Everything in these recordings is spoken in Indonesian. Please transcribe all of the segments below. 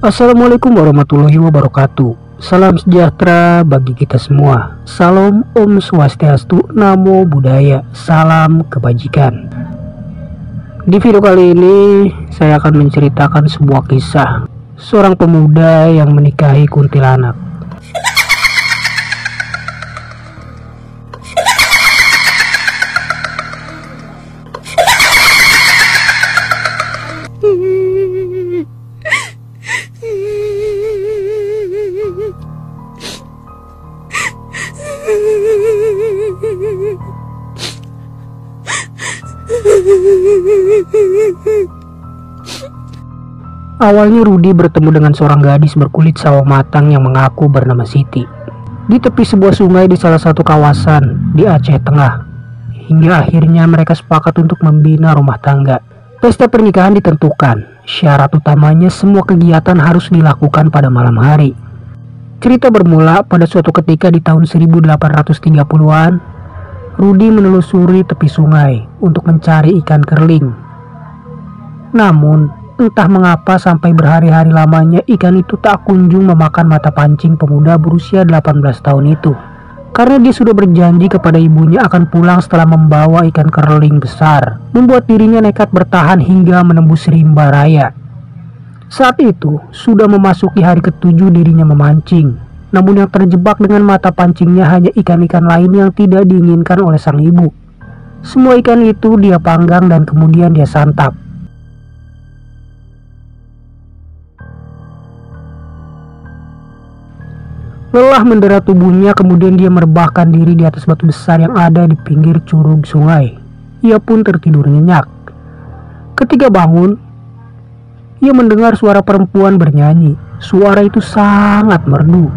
Assalamualaikum warahmatullahi wabarakatuh. Salam sejahtera bagi kita semua. Salam Om Swastiastu, Namo Buddhaya, salam kebajikan. Di video kali ini saya akan menceritakan sebuah kisah seorang pemuda yang menikahi kuntilanak. Awalnya Rudy bertemu dengan seorang gadis berkulit sawo matang yang mengaku bernama Siti di tepi sebuah sungai di salah satu kawasan di Aceh Tengah. Hingga akhirnya mereka sepakat untuk membina rumah tangga. Pesta pernikahan ditentukan. Syarat utamanya semua kegiatan harus dilakukan pada malam hari. Cerita bermula pada suatu ketika di tahun 1830-an. Rudy menelusuri tepi sungai untuk mencari ikan kerling. Namun entah mengapa sampai berhari-hari lamanya ikan itu tak kunjung memakan mata pancing pemuda berusia 18 tahun itu. Karena dia sudah berjanji kepada ibunya akan pulang setelah membawa ikan kerling besar, membuat dirinya nekat bertahan hingga menembus rimba raya. Saat itu sudah memasuki hari ketujuh dirinya memancing. Namun yang terjebak dengan mata pancingnya hanya ikan-ikan lain yang tidak diinginkan oleh sang ibu. Semua ikan itu dia panggang dan kemudian dia santap. Lelah mendera tubuhnya, kemudian dia merebahkan diri di atas batu besar yang ada di pinggir curug sungai. Ia pun tertidur nyenyak. Ketika bangun, ia mendengar suara perempuan bernyanyi. Suara itu sangat merdu.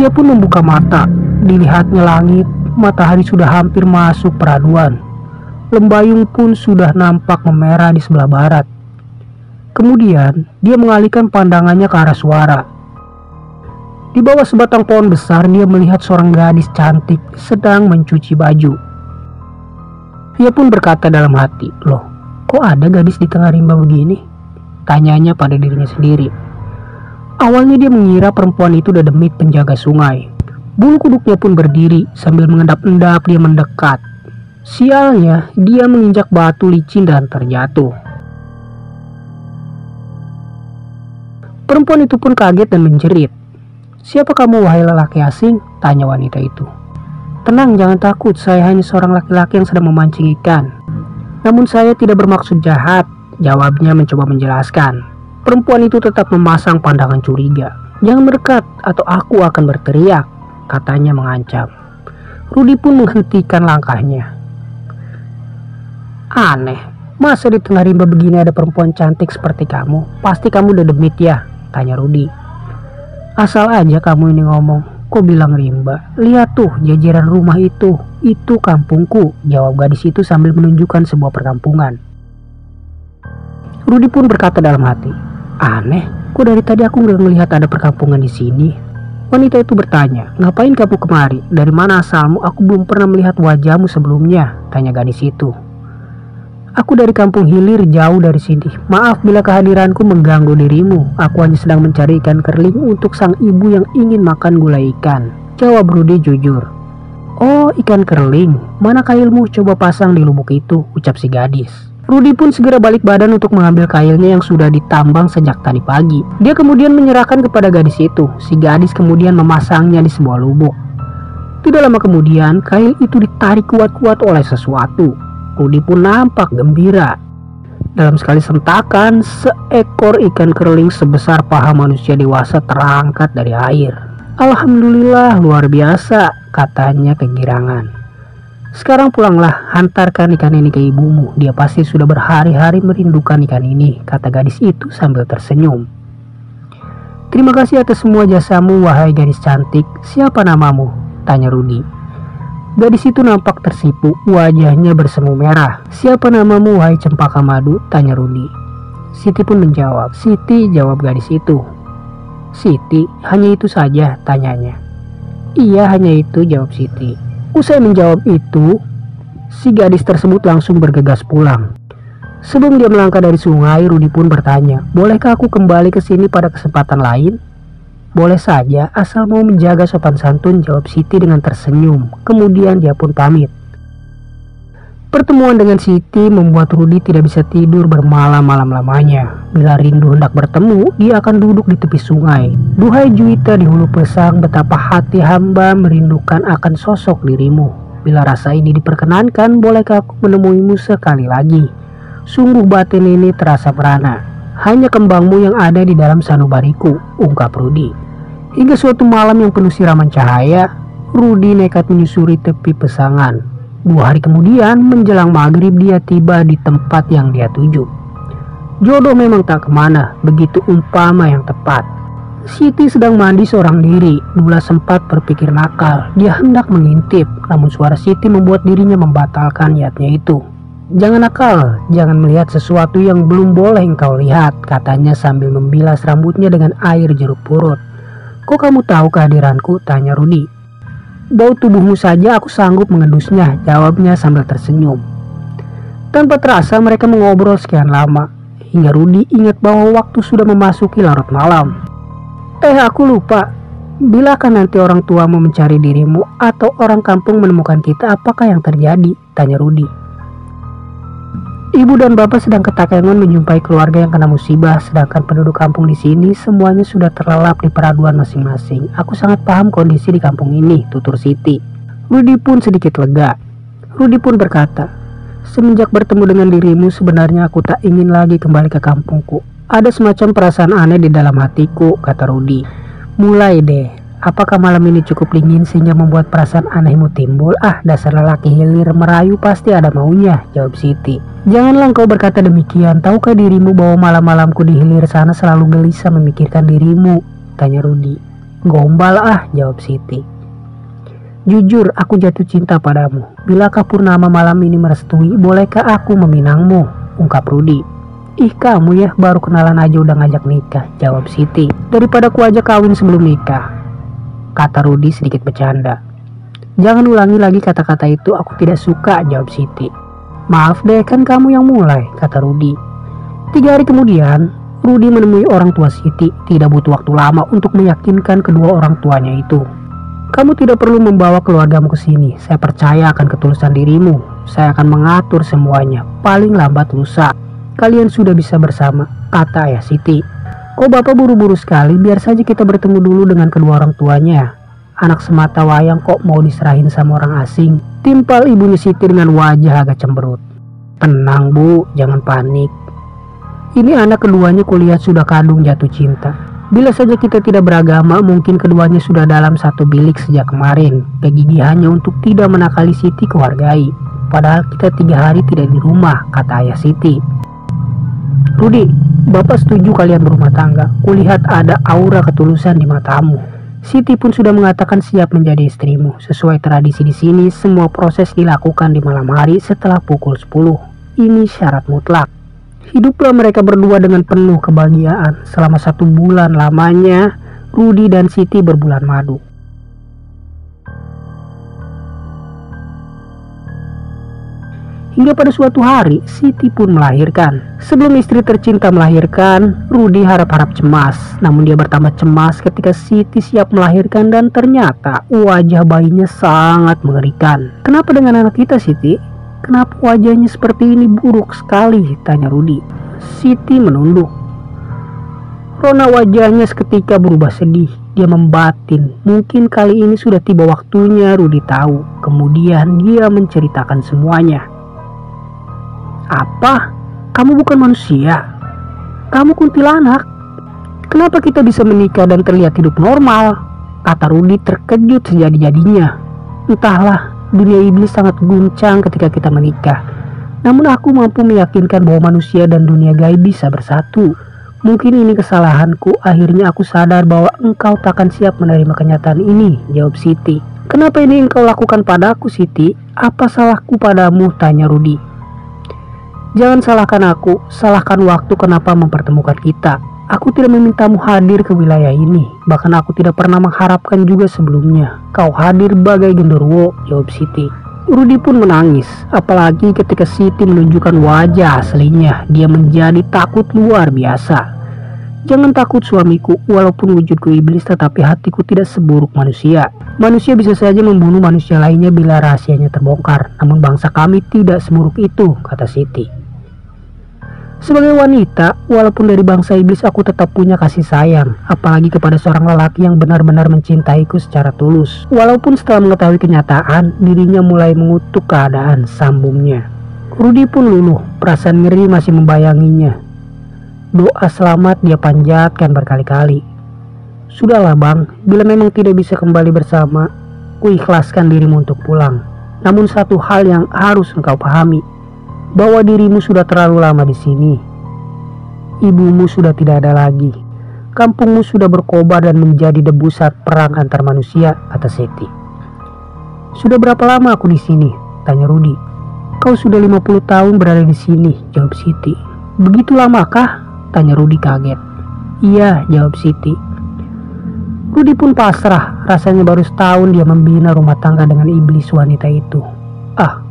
Ia pun membuka mata. Dilihatnya langit, matahari sudah hampir masuk peraduan. Lembayung pun sudah nampak memerah di sebelah barat. Kemudian dia mengalihkan pandangannya ke arah suara. Di bawah sebatang pohon besar dia melihat seorang gadis cantik sedang mencuci baju. Ia pun berkata dalam hati, "Loh, kok ada gadis di tengah rimba begini?" Tanyanya pada dirinya sendiri. Awalnya dia mengira perempuan itu Dedemit penjaga sungai. Bulu kuduknya pun berdiri sambil mengendap-endap dia mendekat. Sialnya, dia menginjak batu licin dan terjatuh. Perempuan itu pun kaget dan menjerit. "Siapa kamu wahai lelaki asing?" tanya wanita itu. "Tenang, jangan takut, saya hanya seorang laki-laki yang sedang memancing ikan. Namun saya tidak bermaksud jahat," jawabnya mencoba menjelaskan. Perempuan itu tetap memasang pandangan curiga. "Jangan mendekat atau aku akan berteriak," katanya mengancam. Rudy pun menghentikan langkahnya. "Aneh, masa di tengah rimba begini ada perempuan cantik seperti kamu? Pasti kamu Dedemit ya?" tanya Rudy. "Asal aja kamu ini ngomong, kok bilang rimba? Lihat tuh jajaran rumah itu kampungku," jawab gadis itu sambil menunjukkan sebuah perkampungan. Rudy pun berkata dalam hati, "Aneh, kok dari tadi aku nggak melihat ada perkampungan di sini?" Wanita itu bertanya, "Ngapain kamu kemari? Dari mana asalmu? Aku belum pernah melihat wajahmu sebelumnya," tanya gadis itu. "Aku dari kampung hilir jauh dari sini. Maaf bila kehadiranku mengganggu dirimu. Aku hanya sedang mencari ikan kerling untuk sang ibu yang ingin makan gulai ikan," jawab Rudy jujur. "Oh, ikan kerling. Mana kailmu? Coba pasang di lubuk itu," ucap si gadis. Rudy pun segera balik badan untuk mengambil kailnya yang sudah ditambang sejak tadi pagi. Dia kemudian menyerahkan kepada gadis itu. Si gadis kemudian memasangnya di sebuah lubuk. Tidak lama kemudian, kail itu ditarik kuat-kuat oleh sesuatu. Rudy pun nampak gembira. Dalam sekali sentakan, seekor ikan kerling sebesar paha manusia dewasa terangkat dari air. "Alhamdulillah, luar biasa," katanya kegirangan. "Sekarang pulanglah, hantarkan ikan ini ke ibumu. Dia pasti sudah berhari-hari merindukan ikan ini," kata gadis itu sambil tersenyum. "Terima kasih atas semua jasamu, wahai gadis cantik. Siapa namamu?" tanya Rudy. Gadis itu nampak tersipu, wajahnya bersemu merah. "Siapa namamu, wahai cempaka madu?" tanya Rudy. Siti pun menjawab. "Siti," jawab gadis itu. "Siti, hanya itu saja?" tanyanya. "Iya, hanya itu," jawab Siti. Usai menjawab itu, si gadis tersebut langsung bergegas pulang. Sebelum dia melangkah dari sungai, Rudi pun bertanya, bolehkah aku kembali ke sini pada kesempatan lain? Boleh saja, asal mau menjaga sopan santun, jawab Siti dengan tersenyum. Kemudian dia pun pamit. Pertemuan dengan Siti membuat Rudi tidak bisa tidur bermalam-malam lamanya. Bila rindu hendak bertemu, dia akan duduk di tepi sungai. Duhai Juwita di hulu pesang, betapa hati hamba merindukan akan sosok dirimu. Bila rasa ini diperkenankan, bolehkah aku menemuimu sekali lagi? Sungguh batin ini terasa merana. Hanya kembangmu yang ada di dalam sanubariku, ungkap Rudi. Hingga suatu malam yang penuh siraman cahaya, Rudi nekat menyusuri tepi pesangan. 2 hari kemudian, menjelang maghrib, dia tiba di tempat yang dia tuju. Jodoh memang tak kemana, begitu umpama yang tepat. Siti sedang mandi seorang diri. Dula sempat berpikir nakal. Dia hendak mengintip, namun suara Siti membuat dirinya membatalkan niatnya itu. Jangan nakal, jangan melihat sesuatu yang belum boleh engkau lihat, katanya sambil membilas rambutnya dengan air jeruk purut. Kok kamu tahu kehadiranku? Tanya Rudi. Bau tubuhmu saja aku sanggup mengendusnya, jawabnya sambil tersenyum. Tanpa terasa mereka mengobrol sekian lama, hingga Rudi ingat bahwa waktu sudah memasuki larut malam. Aku lupa, bilakah nanti orang tuamu mencari dirimu atau orang kampung menemukan kita, apakah yang terjadi? Tanya Rudi. Ibu dan bapak sedang ketakengan menjumpai keluarga yang kena musibah, sedangkan penduduk kampung di sini semuanya sudah terlelap di peraduan masing-masing. Aku sangat paham kondisi di kampung ini, tutur Siti. Rudi pun sedikit lega. Rudi pun berkata, semenjak bertemu dengan dirimu sebenarnya aku tak ingin lagi kembali ke kampungku. Ada semacam perasaan aneh di dalam hatiku, kata Rudi. Mulai deh, apakah malam ini cukup dingin sehingga membuat perasaan anehmu timbul? Dasar lelaki hilir merayu pasti ada maunya, jawab Siti. Janganlah engkau berkata demikian. Tahukah dirimu bahwa malam-malamku di hilir sana selalu gelisah memikirkan dirimu? Tanya Rudi. Gombal jawab Siti. Jujur, aku jatuh cinta padamu. Bilakah purnama malam ini merestui, bolehkah aku meminangmu? Ungkap Rudi. Ih kamu ya, baru kenalan aja udah ngajak nikah, jawab Siti. Daripada ku ajak kawin sebelum nikah, kata Rudi sedikit bercanda. Jangan ulangi lagi kata-kata itu, aku tidak suka, jawab Siti. Maaf deh, kan kamu yang mulai, kata Rudi. 3 hari kemudian, Rudi menemui orang tua Siti. Tidak butuh waktu lama untuk meyakinkan kedua orang tuanya itu. Kamu tidak perlu membawa keluargamu ke sini. Saya percaya akan ketulusan dirimu. Saya akan mengatur semuanya. Paling lambat lusa, kalian sudah bisa bersama, kata ayah Siti. Kok bapak buru-buru sekali? Biar saja kita bertemu dulu dengan kedua orang tuanya. Anak semata wayang kok mau diserahin sama orang asing? Timpal ibunya Siti dengan wajah agak cemberut. Tenang bu, jangan panik. Ini anak keduanya kulihat sudah kadung jatuh cinta. Bila saja kita tidak beragama, mungkin keduanya sudah dalam satu bilik sejak kemarin. Kegigihannya untuk tidak menakali Siti kehargai. Padahal kita 3 hari tidak di rumah, kata ayah Siti. Rudi, bapak setuju kalian berumah tangga. Kulihat ada aura ketulusan di matamu. Siti pun sudah mengatakan siap menjadi istrimu. Sesuai tradisi di sini, semua proses dilakukan di malam hari setelah pukul 10. Ini syarat mutlak. Hiduplah mereka berdua dengan penuh kebahagiaan. Selama 1 bulan lamanya, Rudi dan Siti berbulan madu. Hingga pada suatu hari, Siti pun melahirkan. Sebelum istri tercinta melahirkan, Rudi harap-harap cemas. Namun dia bertambah cemas ketika Siti siap melahirkan dan ternyata wajah bayinya sangat mengerikan. Kenapa dengan anak kita, Siti? Kenapa wajahnya seperti ini, buruk sekali? Tanya Rudi. Siti menunduk. Rona wajahnya seketika berubah sedih. Dia membatin. Mungkin kali ini sudah tiba waktunya, Rudi tahu. Kemudian dia menceritakan semuanya. Apa? Kamu bukan manusia? Kamu kuntilanak? Kenapa kita bisa menikah dan terlihat hidup normal? Kata Rudi terkejut sejadi-jadinya. Entahlah, dunia iblis sangat guncang ketika kita menikah. Namun aku mampu meyakinkan bahwa manusia dan dunia gaib bisa bersatu. Mungkin ini kesalahanku. Akhirnya aku sadar bahwa engkau takkan siap menerima kenyataan ini, jawab Siti. Kenapa ini engkau lakukan padaku, Siti? Apa salahku padamu? Tanya Rudi. Jangan salahkan aku, salahkan waktu kenapa mempertemukan kita. Aku tidak memintamu hadir ke wilayah ini. Bahkan aku tidak pernah mengharapkan juga sebelumnya. Kau hadir bagai genderuwo, jawab Siti. Rudy pun menangis, apalagi ketika Siti menunjukkan wajah aslinya. Dia menjadi takut luar biasa. Jangan takut suamiku, walaupun wujudku iblis tetapi hatiku tidak seburuk manusia. Manusia bisa saja membunuh manusia lainnya bila rahasianya terbongkar, namun bangsa kami tidak seburuk itu, kata Siti. Sebagai wanita, walaupun dari bangsa iblis, aku tetap punya kasih sayang, apalagi kepada seorang lelaki yang benar-benar mencintaiku secara tulus. Walaupun setelah mengetahui kenyataan, dirinya mulai mengutuk keadaan, sambungnya. Rudy pun luluh, perasaan ngeri masih membayanginya. Doa selamat dia panjatkan berkali-kali. Sudahlah bang, bila memang tidak bisa kembali bersama, ku ikhlaskan dirimu untuk pulang. Namun satu hal yang harus engkau pahami, bahwa dirimu sudah terlalu lama di sini. Ibumu sudah tidak ada lagi. Kampungmu sudah berkobar dan menjadi debu saat perang antar manusia, kata Siti. Sudah berapa lama aku di sini? Tanya Rudy. Kau sudah 50 tahun berada di sini, jawab Siti. Begitu lamakah? Tanya Rudy kaget. Iya, jawab Siti. Rudy pun pasrah, rasanya baru setahun dia membina rumah tangga dengan iblis wanita itu.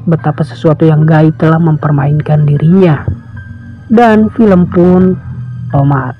Betapa sesuatu yang gaib telah mempermainkan dirinya. Dan film pun tamat.